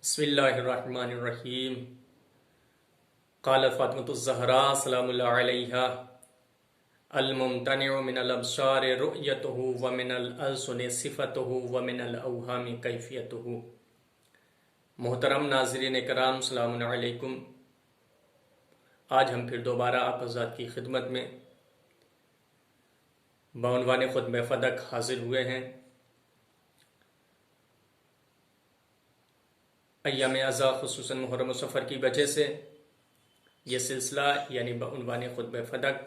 بسم اللہ الرحمن الرحیم قالت فاطمۃ الزہراء سلام اللہ علیہا الممتنع من الابصار رؤیتہ ومن الالسن صفتہ ومن الاوہام کیفیتہ۔ محترم ناظرین کرام سلام علیکم، آج ہم پھر دوبارہ آپ حضرات کی خدمت میں بعنوان خطبہ فدق حاضر ہوئے ہیں۔ ایام اعزا خصوصاً محرم و سفر کی وجہ سے یہ سلسلہ یعنی بعنوان خطبہ فدق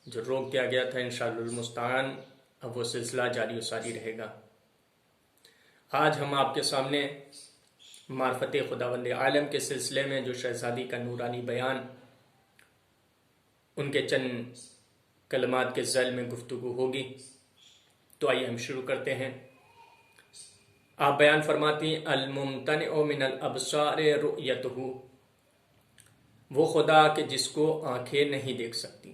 جو روک دیا گیا تھا، انشاءاللہ المستعان اب وہ سلسلہ جاری و ساری رہے گا۔ آج ہم آپ کے سامنے معرفت خداوند عالم کے سلسلے میں جو شہزادی کا نورانی بیان، ان کے چند کلمات کے ذیل میں گفتگو ہوگی، تو آئیے ہم شروع کرتے ہیں۔ آپ بیان فرماتی ہیں الممتنع من الابصار رؤیتہ، وہ خدا کہ جس کو آنکھیں نہیں دیکھ سکتی۔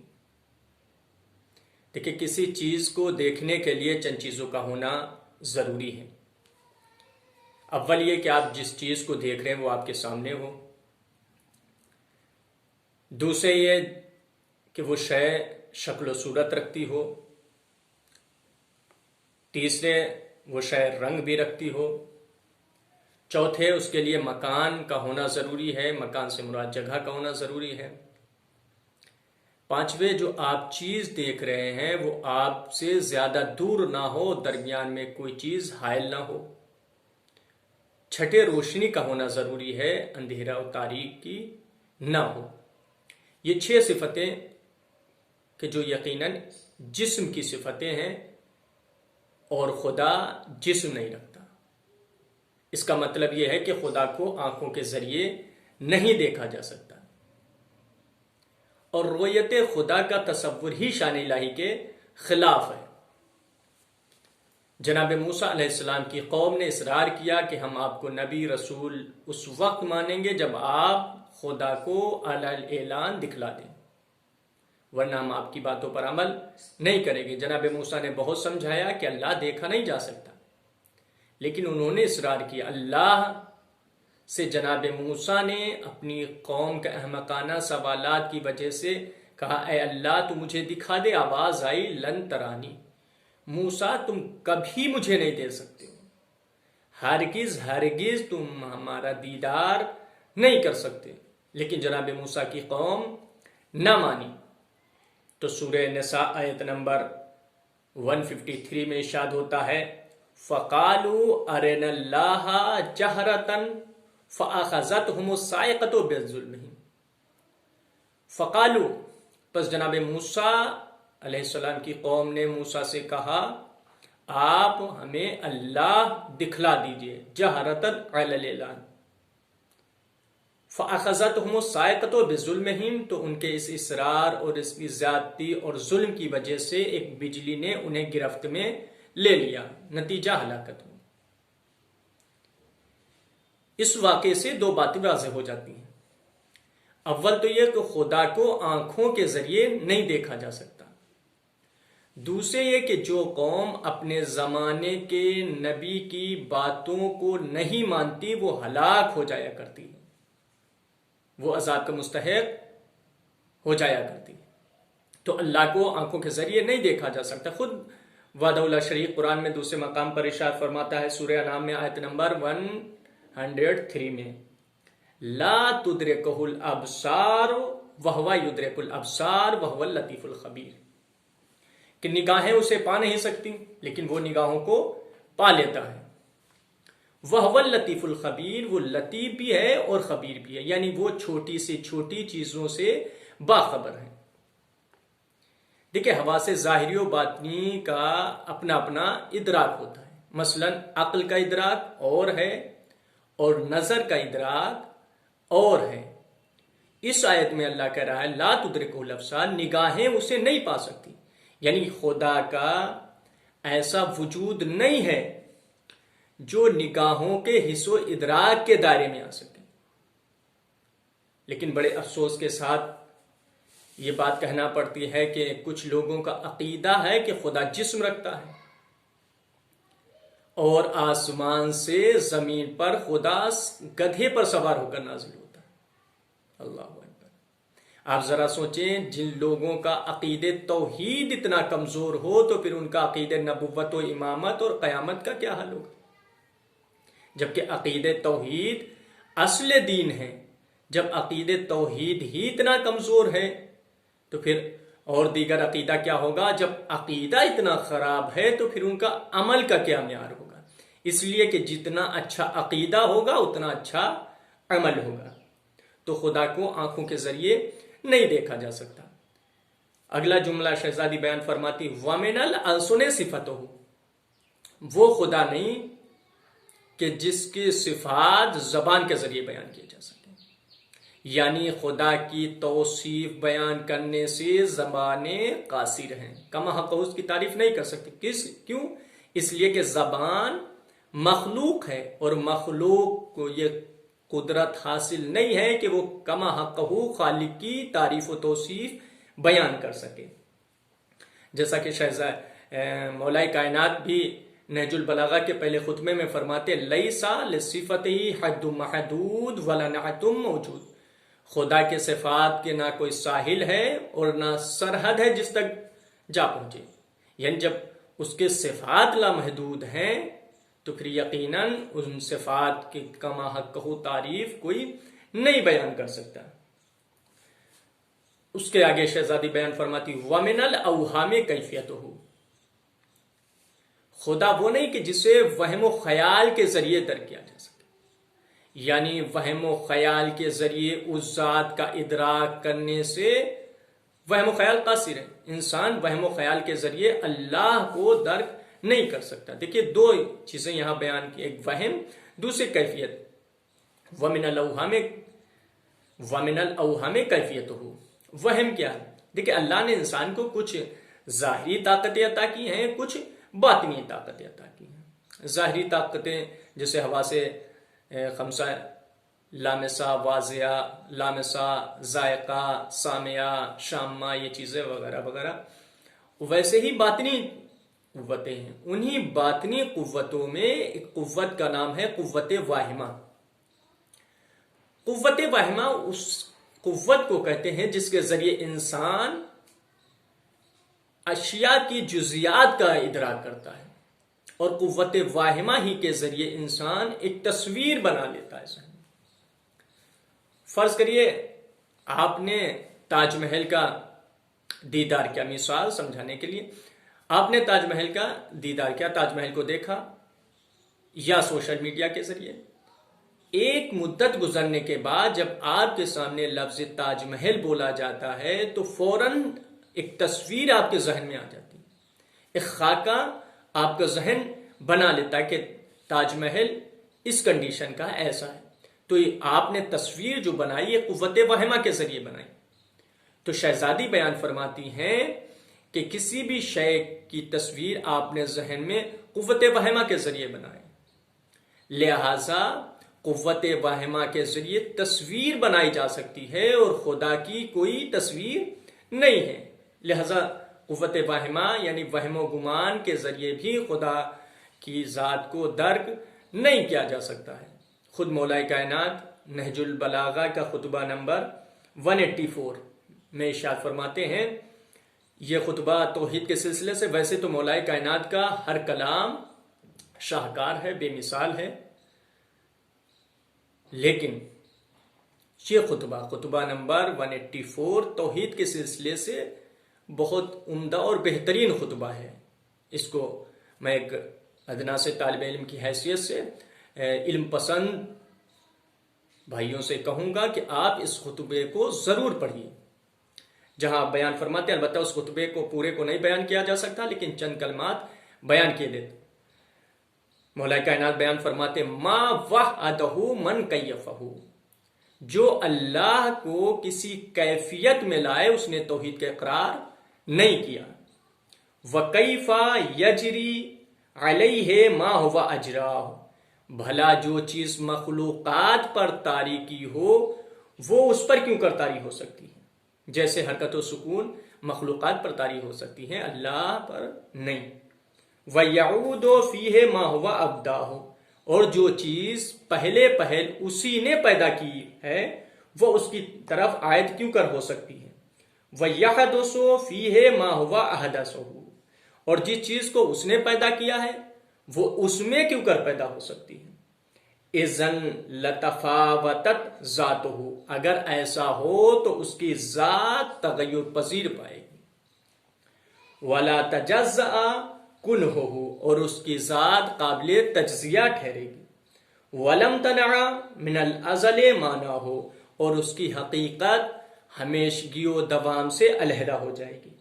دیکھیں، کسی چیز کو دیکھنے کے لیے چند چیزوں کا ہونا ضروری ہے۔ اول یہ کہ آپ جس چیز کو دیکھ رہے ہیں وہ آپ کے سامنے ہو، دوسرے یہ کہ وہ شے شکل و صورت رکھتی ہو، تیسرے وہ شے رنگ بھی رکھتی ہو، چوتھے اس کے لیے مکان کا ہونا ضروری ہے، مکان سے مراد جگہ کا ہونا ضروری ہے، پانچویں جو آپ چیز دیکھ رہے ہیں وہ آپ سے زیادہ دور نہ ہو، درمیان میں کوئی چیز حائل نہ ہو، چھٹے روشنی کا ہونا ضروری ہے، اندھیرا و تاریک کی نہ ہو۔ یہ 6 صفتیں کہ جو یقیناً جسم کی صفتیں ہیں، اور خدا جسم نہیں رکھتا۔ اس کا مطلب یہ ہے کہ خدا کو آنکھوں کے ذریعے نہیں دیکھا جا سکتا، اور رؤیت خدا کا تصور ہی شان الہی کے خلاف ہے۔ جناب موسیٰ علیہ السلام کی قوم نے اصرار کیا کہ ہم آپ کو نبی رسول اس وقت مانیں گے جب آپ خدا کو علی الاعلان دکھلا دیں، ورنہ ہم آپ کی باتوں پر عمل نہیں کریں گے۔ جناب موسیٰ نے بہت سمجھایا کہ اللہ دیکھا نہیں جا سکتا، لیکن انہوں نے اصرار کیا۔ اللہ سے جناب موسیٰ نے اپنی قوم کے احمقانہ سوالات کی وجہ سے کہا، اے اللہ تو مجھے دکھا دے۔ آواز آئی لن ترانی، موسیٰ تم کبھی مجھے نہیں دیکھ سکتے ہو، ہرگز ہرگز تم ہمارا دیدار نہیں کر سکتے۔ لیکن جناب موسیٰ کی قوم نہ مانی، تو سورہ نساء آیت نمبر 153 میں ارشاد ہوتا ہے، فَقَالُوا أَرِنَا اللَّهَ جَهْرَةً فَأَخَذَتْهُمُ الصَّاعِقَةُ بِظُلْمِهِمْ۔ فَقَالُوا، پس جناب موسیٰ علیہ السلام کی قوم نے موسیٰ سے کہا، آپ ہمیں اللہ دکھلا دیجئے، جَهْرَةً عَلَى الْإِعْلَانِ، فَأَخَذَتْهُمُ الصَّاعِقَةُ بِظُلْمِهِمْ، تو ان کے اس اصرار اور اس کی زیادتی اور ظلم کی وجہ سے ایک بجلی نے انہیں گرفت میں لے لیا، نتیجہ ہلاکت ہو۔ اس واقعے سے 2 باتیں واضح ہو جاتی ہیں۔ اول تو یہ کہ خدا کو آنکھوں کے ذریعے نہیں دیکھا جا سکتا، دوسرے یہ کہ جو قوم اپنے زمانے کے نبی کی باتوں کو نہیں مانتی وہ ہلاک ہو جایا کرتی ہے، وہ عذاب کا مستحق ہو جایا کرتی ہے۔ تو اللہ کو آنکھوں کے ذریعے نہیں دیکھا جا سکتا۔ خود وعدہ اللہ شریف قرآن میں دوسرے مقام پر ارشاد فرماتا ہے، سورہ انعام میں آیت نمبر 103 میں، لا تدرکہ الابصار وہو یدرک الابصار وہو اللطیف الخبیر، کہ نگاہیں اسے پا نہیں سکتی لیکن وہ نگاہوں کو پا لیتا ہے۔ وَهُوَ اللطیف الخبیر، وہ لطیف بھی ہے اور خبیر بھی ہے، یعنی وہ چھوٹی سے چھوٹی چیزوں سے باخبر ہے۔ دیکھیں، حواس ظاہری و باطنی کا اپنا اپنا ادراک ہوتا ہے۔ مثلا عقل کا ادراک اور ہے، اور نظر کا ادراک اور ہے۔ اس آیت میں اللہ کہہ رہا ہے لا تدرکہ الابصار، نگاہیں اسے نہیں پا سکتی، یعنی خدا کا ایسا وجود نہیں ہے جو نگاہوں کے حس و ادراک کے دائرے میں آ سکے۔ لیکن بڑے افسوس کے ساتھ یہ بات کہنا پڑتی ہے کہ کچھ لوگوں کا عقیدہ ہے کہ خدا جسم رکھتا ہے، اور آسمان سے زمین پر خدا گدھے پر سوار ہو کر نازل ہوتا ہے۔ اللہ اکبر۔ آپ ذرا سوچیں، جن لوگوں کا عقید توحید اتنا کمزور ہو تو پھر ان کا عقید نبوت و امامت اور قیامت کا کیا حال ہوگا؟ جبکہ عقید توحید اصل دین ہے۔ جب عقید توحید ہی اتنا کمزور ہے تو پھر اور دیگر عقیدہ کیا ہوگا؟ جب عقیدہ اتنا خراب ہے تو پھر ان کا عمل کا کیا معیار ہوگا؟ اس لیے کہ جتنا اچھا عقیدہ ہوگا اتنا اچھا عمل ہوگا۔ تو خدا کو آنکھوں کے ذریعے نہیں دیکھا جا سکتا۔ اگلا جملہ شہزادی بیان فرماتی وَمِنَ الْأَلْسُنِ صِفَتُهُ، وہ خدا نہیں کہ جس کی صفات زبان کے ذریعے بیان کیے جا سکتے، یعنی خدا کی توصیف بیان کرنے سے زبانیں قاصر ہیں، کما حق اس کی تعریف نہیں کر سکتی۔ کیوں؟ اس لیے کہ زبان مخلوق ہے اور مخلوق کو یہ قدرت حاصل نہیں ہے کہ وہ کما حق خالق کی تعریف و توصیف بیان کر سکے۔ جیسا کہ مولا کائنات بھی نہج البلاغہ کے پہلے خطبے میں فرماتے لیسا لصفته حد محدود ولا نعت موجود، خدا کے صفات کے نہ کوئی ساحل ہے اور نہ سرحد ہے جس تک جا پہنچے، یعنی جب اس کے صفات لامحدود ہیں تو پھر یقیناً ان صفات کی کما حق تعریف کوئی نہیں بیان کر سکتا۔ اس کے آگے شہزادی بیان فرماتی وَمِنَ الْأَوْهَامِ كَيْفِيَتُهُ، خدا وہ نہیں کہ جسے وہم و خیال کے ذریعے درک کیا جا سکے، یعنی وہم و خیال کے ذریعے اس ذات کا ادراک کرنے سے وہم و خیال قاصر ہے۔ انسان وہم و خیال کے ذریعے اللہ کو درک نہیں کر سکتا۔ دیکھیے دو چیزیں یہاں بیان کی، ایک وہم، دوسری کیفیت۔ وَمِنَ الْأَوْهَامِ كَيْفِيَتُهُ، وہم کیا ہے؟ دیکھیے اللہ نے انسان کو کچھ ظاہری طاقتیں عطا کی ہیں، کچھ باطنی طاقتیں عطا کی ہیں۔ ظاہری طاقتیں جیسے حواس خمسہ، لامسہ، واضحہ، لامسہ، ذائقہ، سامعہ، شامہ، یہ چیزیں وغیرہ وغیرہ۔ ویسے ہی باطنی قوتیں ہیں، انہی باطنی قوتوں میں ایک قوت کا نام ہے قوت واہمہ۔ قوت واہمہ اس قوت کو کہتے ہیں جس کے ذریعے انسان اشیاء کی جزیات کا ادراک کرتا ہے، اور قوت واہمہ ہی کے ذریعے انسان ایک تصویر بنا لیتا ہے ذہن میں۔ فرض کریے آپ نے تاج محل کا دیدار کیا، مثال سمجھانے کے لیے آپ نے تاج محل کا دیدار کیا، تاج محل کو دیکھا یا سوشل میڈیا کے ذریعے۔ ایک مدت گزرنے کے بعد جب آپ کے سامنے لفظ تاج محل بولا جاتا ہے تو فوراً ایک تصویر آپ کے ذہن میں آ جاتی ہے، ایک خاکہ آپ کا ذہن بنا لیتا ہے کہ تاج محل اس کنڈیشن کا ایسا ہے۔ تو آپ نے تصویر جو بنائی یہ قوت وہمہ کے ذریعے بنائی۔ تو شہزادی بیان فرماتی ہیں کہ کسی بھی شے کی تصویر آپ نے ذہن میں قوت وہمہ کے ذریعے بنائی، لہذا قوت وہمہ کے ذریعے تصویر بنائی جا سکتی ہے اور خدا کی کوئی تصویر نہیں ہے، لہذا قوت وہمہ یعنی وہم و گمان کے ذریعے بھی خدا کی ذات کو درک نہیں کیا جا سکتا ہے۔ خود مولا کائنات نہج البلاغہ کا خطبہ نمبر 184 میں ارشاد فرماتے ہیں، یہ خطبہ توحید کے سلسلے سے، ویسے تو مولا کائنات کا ہر کلام شاہکار ہے، بے مثال ہے، لیکن یہ خطبہ نمبر 184 توحید کے سلسلے سے بہت عمدہ اور بہترین خطبہ ہے۔ اس کو میں ایک ادنا سے طالب علم کی حیثیت سے علم پسند بھائیوں سے کہوں گا کہ آپ اس خطبے کو ضرور پڑھیے، جہاں بیان فرماتے ہیں، البتہ اس خطبے کو پورے کو نہیں بیان کیا جا سکتا لیکن چند کلمات بیان کیے دیتے۔ مولا کائنات بیان فرماتے ما وحدہ من کیفہ، جو اللہ کو کسی کیفیت میں لائے اس نے توحید کا اقرار نہیں کیا۔ وَكَيْفَ يَجْرِي عَلَيْهِ مَا هُوَ أَجْرَاهُ، بھلا جو چیز مخلوقات پر طاری کی ہو وہ اس پر کیوں کر طاری ہو سکتی ہے؟ جیسے حرکت و سکون مخلوقات پر طاری ہو سکتی ہیں، اللہ پر نہیں۔ وَيَعُودُ فِيهِ مَا هُوَ أَبْدَاهُ، اور جو چیز پہلے اسی نے پیدا کی ہے وہ اس کی طرف عائد کیوں کر ہو سکتی ہے؟ وَيَحْدُثُ فِيهِ مَا هُوَ أَحْدَثَهُ، اور جس چیز کو اس نے پیدا کیا ہے وہ اس میں کیوں کر پیدا ہو سکتی ہے؟ اذن لتفاوتت ذاتہ، اگر ایسا ہو تو اس کی ذات تغیر پذیر پائے گی۔ ولا تجزأ کنہہ، اور اس کی ذات قابل تجزیہ ٹھہرے گی۔ ولم تنع من الازل معناہ، اور اس کی حقیقت ہمیشگی و دوام سے علیحدہ ہو جائے گی۔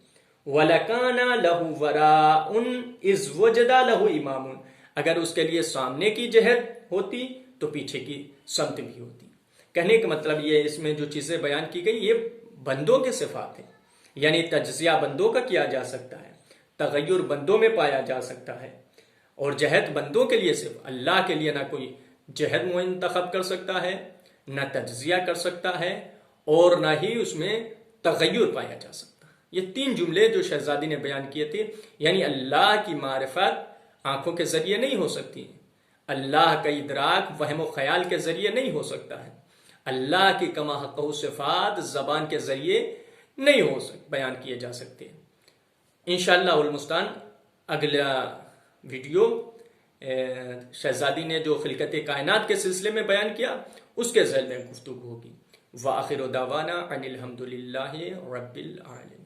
وَلَكَانَ لَهُ وَرَاءٌ إِذْ وَجَدَ لَهُ إِمَامٌ، اگر اس کے لیے سامنے کی جہت ہوتی تو پیچھے کی سمت بھی ہوتی۔ کہنے کا مطلب یہ اس میں جو چیزیں بیان کی گئی یہ بندوں کے صفات ہیں، یعنی تجزیہ بندوں کا کیا جا سکتا ہے، تغیر بندوں میں پایا جا سکتا ہے، اور جہت بندوں کے لیے صرف اللہ کے لیے نہ کوئی جہت منتخب کر سکتا ہے، نہ تجزیہ کر سکتا ہے، اور نہ ہی اس میں تغیر پایا جا سکتا۔ یہ تین جملے جو شہزادی نے بیان کیے تھے، یعنی اللہ کی معرفت آنکھوں کے ذریعے نہیں ہو سکتی، اللہ کا ادراک وہم و خیال کے ذریعے نہیں ہو سکتا ہے، اللہ کی کما حق صفات زبان کے ذریعے نہیں ہو بیان کیے جا سکتے۔ انشاءاللہ المستعان اگلا ویڈیو شہزادی نے جو خلقت کائنات کے سلسلے میں بیان کیا اس کے ذیل میں گفتگو ہوگی۔ وآخر دعوانا ان الحمد للہ رب العالمین۔